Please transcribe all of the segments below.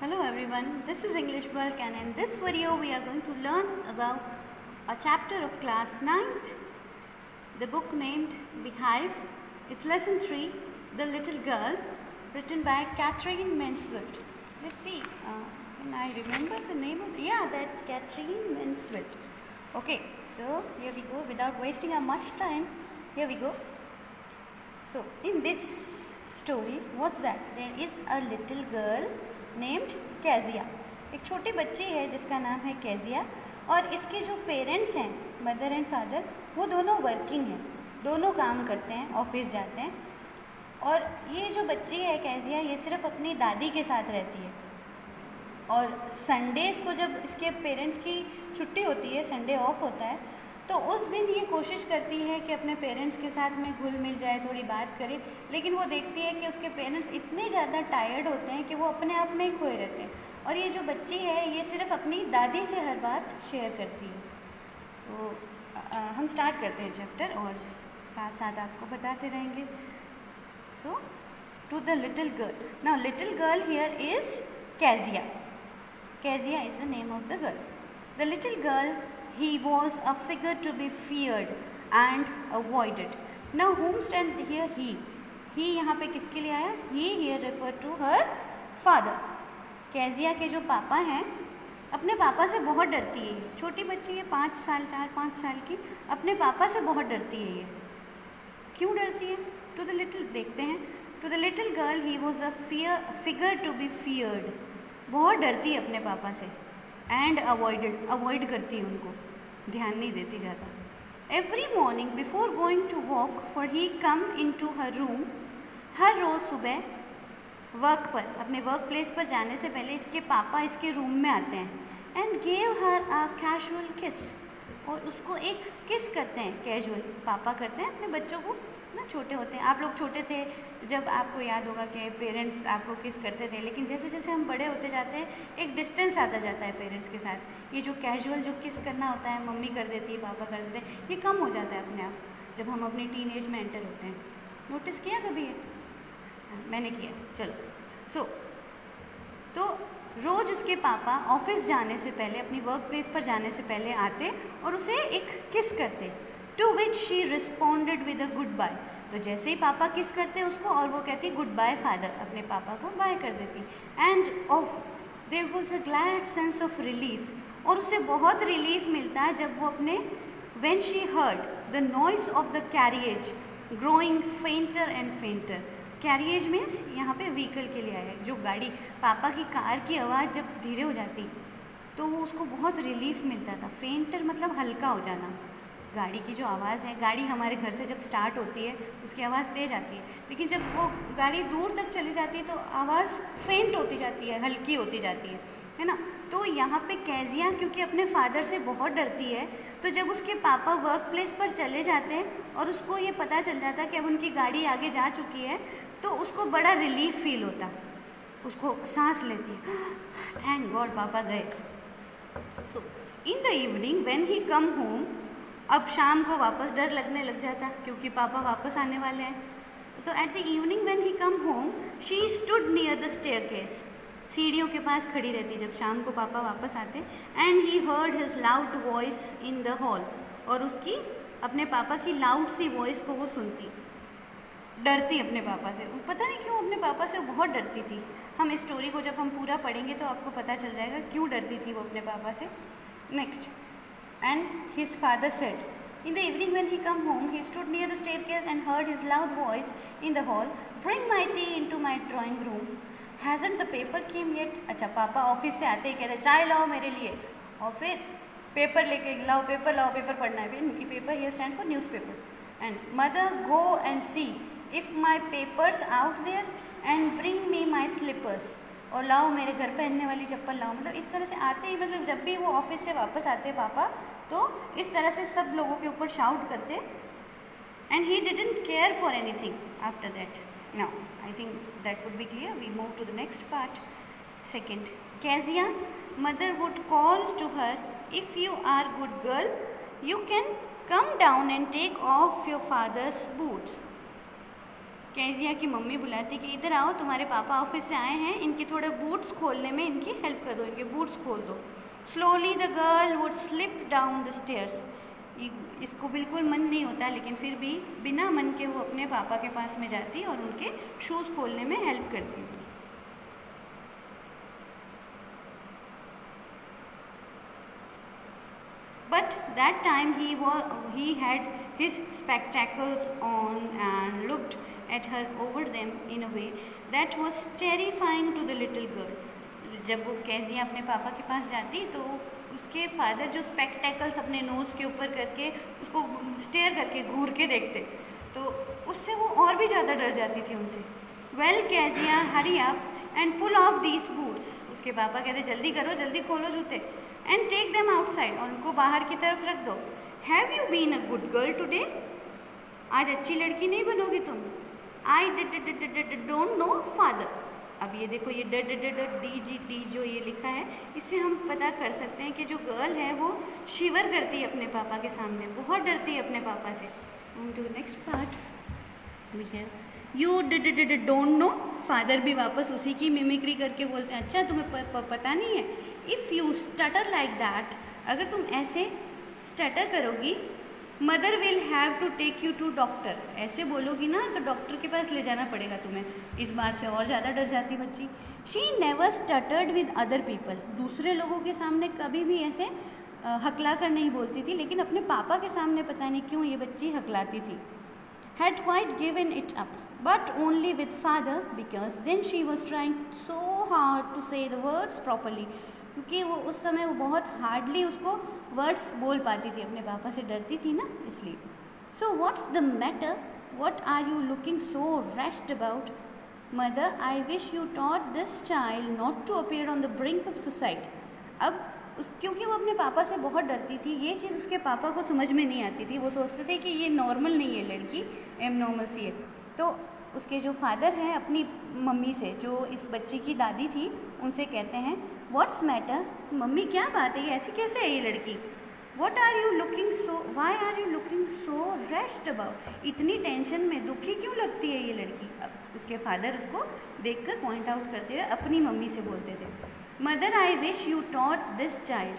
Hello everyone, this is English Bulk and in this video we are going to learn about a chapter of class 9th, the book named Beehive. It's lesson 3, The Little Girl, written by Catherine Mansfield. Let's see, can I remember the name of that's Catherine Mansfield. Okay, so here we go, without wasting our much time, here we go. So in this story, what's that? There is a little girl named Kezia. एक छोटी बच्ची है जिसका नाम है Kezia और इसके जो पेरेंट्स हैं मदर एंड फादर वो दोनों वर्किंग हैं, दोनों काम करते हैं, ऑफिस जाते हैं। और ये जो बच्ची है कैजिया ये सिर्फ अपनी दादी के साथ रहती है और संडेज़ को जब इसके पेरेंट्स की छुट्टी होती है, संडे ऑफ होता है, तो उस दिन ये कोशिश करती है कि अपने पेरेंट्स के साथ में घुल मिल जाए, थोड़ी बात करे। लेकिन वो देखती है कि उसके पेरेंट्स इतने ज़्यादा टायर्ड होते हैं कि वो अपने आप में ही खोए रहते हैं और ये जो बच्ची है ये सिर्फ अपनी दादी से हर बात शेयर करती है। तो हम स्टार्ट करते हैं चैप्टर और साथ साथ आपको बताते रहेंगे। So to the little girl. Now little girl here is Kezia. Kezia is the name of the girl. The little girl, he was a figure to be feared and avoided. Now whom stand here he? He यहाँ पे किसके लिए आया? He here refer to her father. Kezia के जो पापा हैं अपने पापा से बहुत डरती है ये। छोटी बच्ची है, 4-5 साल की, अपने पापा से बहुत डरती है ये। क्यों डरती है? To the little, देखते हैं। To the little girl he was a figure to be feared. बहुत डरती है अपने पापा से एंड अवॉइड करती है उनको, ध्यान नहीं देती ज़्यादा। Every morning before going to walk for he come in to her room. हर रोज़ सुबह वर्क पर, अपने वर्क प्लेस पर जाने से पहले इसके पापा इसके रूम में आते हैं and gave her a casual किस, और उसको एक किस करते हैं, कैजुअल पापा करते हैं अपने बच्चों को ना। छोटे होते हैं, आप लोग छोटे थे जब आपको याद होगा कि पेरेंट्स आपको किस करते थे, लेकिन जैसे जैसे हम बड़े होते जाते हैं एक डिस्टेंस आता जाता है पेरेंट्स के साथ। ये जो कैजुअल जो किस करना होता है, मम्मी कर देती है, पापा कर देते हैं, ये कम हो जाता है अपने आप जब हम अपनी टीनेज में एंटर होते हैं। नोटिस किया कभी ये? मैंने किया। चलो तो रोज़ उसके पापा ऑफिस जाने से पहले, अपनी वर्क प्लेस पर जाने से पहले आते और उसे एक किस करते। To which she responded with a good bye. तो जैसे ही पापा किस करते उसको और वो कहती गुड बाय फादर, अपने पापा को बाय कर देती। And oh there was a glad sense of relief, और उसे बहुत रिलीफ मिलता है जब वो अपने when she heard the noise of the carriage growing fainter and fainter. Carriage means यहाँ पे व्हीकल के लिए आया है, जो गाड़ी, पापा की कार की आवाज़ जब धीरे हो जाती तो वो उसको बहुत रिलीफ मिलता था। फेंटर मतलब हल्का हो जाना। गाड़ी की जो आवाज़ है, गाड़ी हमारे घर से जब स्टार्ट होती है उसकी आवाज़ तेज आती है, लेकिन जब वो गाड़ी दूर तक चली जाती है तो आवाज़ फेंट होती जाती है, हल्की होती जाती है ना। तो यहाँ पे कैजिया क्योंकि अपने फादर से बहुत डरती है, तो जब उसके पापा वर्क प्लेस पर चले जाते हैं और उसको ये पता चल जाता है कि अब उनकी गाड़ी आगे जा चुकी है, तो उसको बड़ा रिलीफ फील होता, उसको सांस लेती है, थैंक गॉड पापा गए। So in the evening when he come home, अब शाम को वापस डर लगने लग जाता क्योंकि पापा वापस आने वाले हैं। तो at the evening when he come home she stood near the staircase. सीढ़ियों के पास खड़ी रहती जब शाम को पापा वापस आते। And he heard his loud voice in the hall, और उसकी अपने पापा की लाउड सी वॉइस को वो सुनती। डरती अपने पापा से, पता नहीं क्यों अपने पापा से बहुत डरती थी। हम इस स्टोरी को जब हम पूरा पढ़ेंगे तो आपको पता चल जाएगा क्यों डरती थी वो अपने पापा से। Next, and his father said, in the evening when he come home he stood near the staircase and heard his loud voice in the hall, bring my tea into my drawing room, hasn't the paper came yet। अच्छा, पापा office से आते ही कहते चाय लाओ मेरे लिए, और फिर पेपर लेके लाओ, पेपर पढ़ना है। फिर paper here stand for newspaper। and mother go and see if my papers out there and bring me my slippers, और लाओ मेरे घर पहनने वाली चप्पल लाओ। मतलब इस तरह से आते ही, मतलब जब भी वो ऑफिस से वापस आते पापा, तो इस तरह से सब लोगों के ऊपर शाउट करते। And he didn't care for anything after that. Now I think that would be clear. We move to the next part. Second, Kezia mother would call to her, if you are good girl you can come down and take off your father's boots. Kezia की mummy बुलाती कि इधर आओ, तुम्हारे पापा office से आए हैं, इनके थोड़े बूट्स खोलने में इनकी हेल्प कर दो, इनके बूट्स खोल दो। Slowly the girl would slip down the stairs. इसको बिल्कुल मन नहीं होता, लेकिन फिर भी बिना मन के वो अपने पापा के पास में जाती और उनके शूज़ खोलने में हेल्प करती। But that time he had his spectacles on and looked at her over them in a way that was terrifying to the little girl. जब वो कैजिया अपने पापा के पास जाती तो उसके फादर जो स्पेक्टेकल्स अपने नोज़ के ऊपर करके उसको स्टेयर करके घूर के देखते, तो उससे वो और भी ज़्यादा डर जाती थी उनसे। Well Kezia hurry up and pull off these boots. उसके पापा कहते जल्दी करो, जल्दी खोलो जूते, एंड टेक देम आउटसाइड, और उनको बाहर की तरफ रख दो। Have you been a good girl today? आज अच्छी लड़की नहीं बनोगी तुम। I don't know father. अब ये देखो, ये डी जो ये लिखा है, इससे हम पता कर सकते हैं कि जो गर्ल है वो शिवर करती है अपने पापा के सामने, बहुत डरती है अपने पापा से। On to the next part we have you don't know father भी वापस उसी की मिमिक्री करके बोलते हैं, अच्छा तुम्हें पता नहीं है। If you stutter like that, अगर तुम ऐसे स्टटर करोगी, mother will have to take you to doctor. ऐसे बोलोगी ना तो डॉक्टर के पास ले जाना पड़ेगा तुम्हें। इस बात से और ज़्यादा डर जाती बच्ची। She never stuttered with other people. दूसरे लोगों के सामने कभी भी ऐसे हकला कर नहीं बोलती थी, लेकिन अपने पापा के सामने पता नहीं क्यों ये बच्ची हकलाती थी। had quite given it up, but only with father, because then she was trying so hard to say the words properly. क्योंकि वो उस समय वो बहुत हार्डली उसको वर्ड्स बोल पाती थी, अपने पापा से डरती थी ना, इसलिए। So what's the matter? What are you looking so rushed about? Mother, I wish you taught this child not to appear on the brink of suicide. अब क्योंकि वो अपने पापा से बहुत डरती थी, ये चीज़ उसके पापा को समझ में नहीं आती थी। वो सोचते थे कि ये नॉर्मल नहीं है, लड़की एबनॉर्मल सी है। तो उसके जो फादर हैं अपनी मम्मी से, जो इस बच्ची की दादी थी, उनसे कहते हैं व्हाट्स मैटर? मम्मी क्या बात है, ये ऐसी कैसे है ये लड़की? What are you looking so, why are you looking so rest about? इतनी टेंशन में, दुखी क्यों लगती है ये लड़की? अब उसके फादर उसको देखकर पॉइंट आउट करते हुए अपनी मम्मी से बोलते थे, mother I wish you taught this child.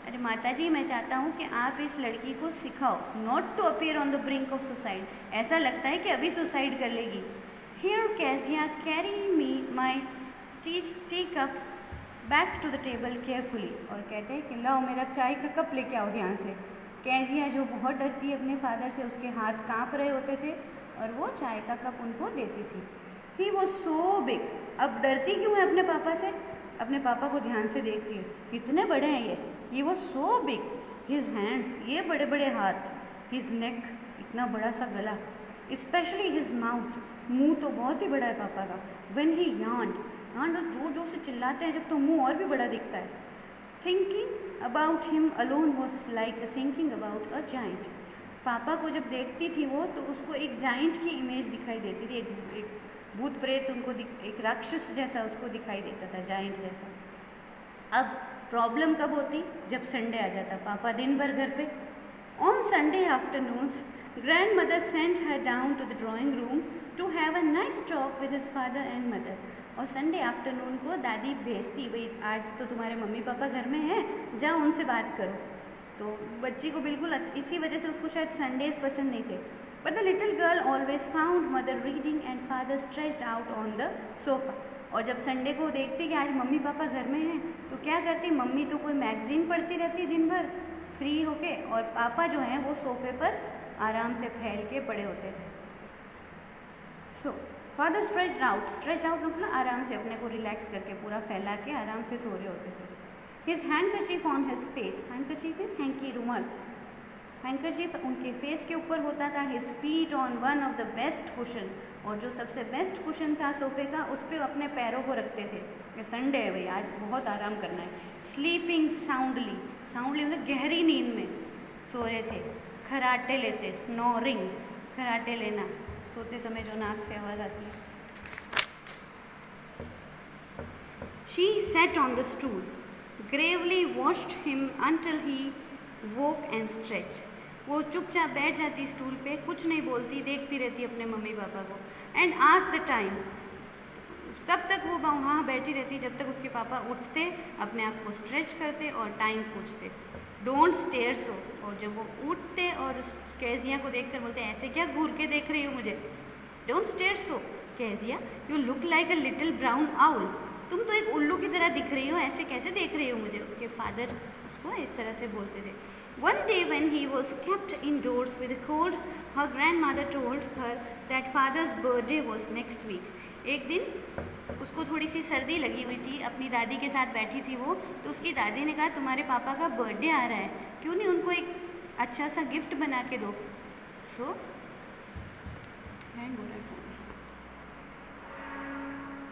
अरे माता जी, मैं चाहता हूँ कि आप इस लड़की को सिखाओ not to appear on the brink of suicide. ऐसा लगता है कि अभी सुसाइड कर लेगी। Here Kezia carry me my tea cup back to the table carefully. और कहते हैं कि लाओ मेरा चाय का कप लेके आओ ध्यान से। कैजिया जो बहुत डरती है अपने फादर से, उसके हाथ काँप रहे होते थे और वो चाय का कप उनको देती थी। He was so big. अब डरती क्यों है अपने पापा से? अपने पापा को ध्यान से देखती है, कितने बड़े हैं ये was so big. His hands, ये बड़े बड़े हाथ, हिज नेक, इतना बड़ा सा गला, स्पेशली हिज माउथ, मुंह तो बहुत ही बड़ा है पापा का। व्हेन ही यार्न्ड, जोर जोर से चिल्लाते हैं जब, तो मुंह और भी बड़ा दिखता है। Thinking about him alone was like thinking about a giant. पापा को जब देखती थी वो, तो उसको एक जाइंट की इमेज दिखाई देती थी, एक भूत प्रेत उनको एक राक्षस जैसा उसको दिखाई देता था, जाइंट जैसा। अब प्रॉब्लम कब होती? जब संडे आ जाता, पापा दिन भर घर पे। On Sunday afternoons grandmother sent her down to the drawing room to have a nice talk with his father and mother. और संडे आफ्टरनून को दादी भेजती, भाई आज तो तुम्हारे मम्मी पापा घर में हैं, जाओ उनसे बात करो। तो बच्ची को बिल्कुल इसी वजह से उसको शायद संडेज पसंद नहीं थे। But the little girl always found mother reading and father stretched out on the sofa. और जब संडे को देखती कि आज मम्मी पापा घर में हैं, तो क्या करती? मम्मी तो कोई मैगजीन पढ़ती रहती दिन भर फ्री होके, और पापा जो हैं वो सोफे पर आराम से फैल के पड़े होते थे। सो फादर स्ट्रेच आउट मतलब आराम से अपने को रिलैक्स करके पूरा फैला के आराम से सो रहे होते थे। His handkerchief on his face, handkerchief is hanky, रुमाल, हैंकरचीफ उनके फेस के ऊपर होता था। His feet on one of the best cushion, और जो सबसे बेस्ट कुशन था सोफे का, उस पर अपने पैरों को रखते थे। ये संडे है भाई, आज बहुत आराम करना है। स्लीपिंग साउंडली, साउंडली मतलब गहरी नींद में सो रहे थे। खराटे लेते, स्नोरिंग, खराटे लेना, सोते समय जो नाक से आवाज़ आती है। She sat on the stool, gravely watched him until he woke and stretched. वो चुपचाप बैठ जाती स्टूल पे, कुछ नहीं बोलती, देखती रहती अपने मम्मी पापा को। एंड आज द टाइम, तब तक वो वहाँ बैठी रहती जब तक उसके पापा उठते, अपने आप को स्ट्रेच करते और टाइम पूछते। डोंट स्टेयर सो। और जब वो उठते और केजिया को देखकर बोलते ऐसे क्या घूर के देख रही हो मुझे, don't stare so Kezia, you look like a little brown owl, तुम तो एक उल्लू की तरह दिख रही हो, ऐसे कैसे देख रही हो मुझे। उसके फादर उसको इस तरह से बोलते थे। One day when he was kept indoors with a cold, her grandmother told her that father's birthday was next week. एक दिन उसको थोड़ी सी सर्दी लगी हुई थी, अपनी दादी के साथ बैठी थी वो, तो उसकी दादी ने कहा तुम्हारे पापा का बर्थडे आ रहा है, क्यों नहीं उनको एक अच्छा सा गिफ्ट बना के दो। सो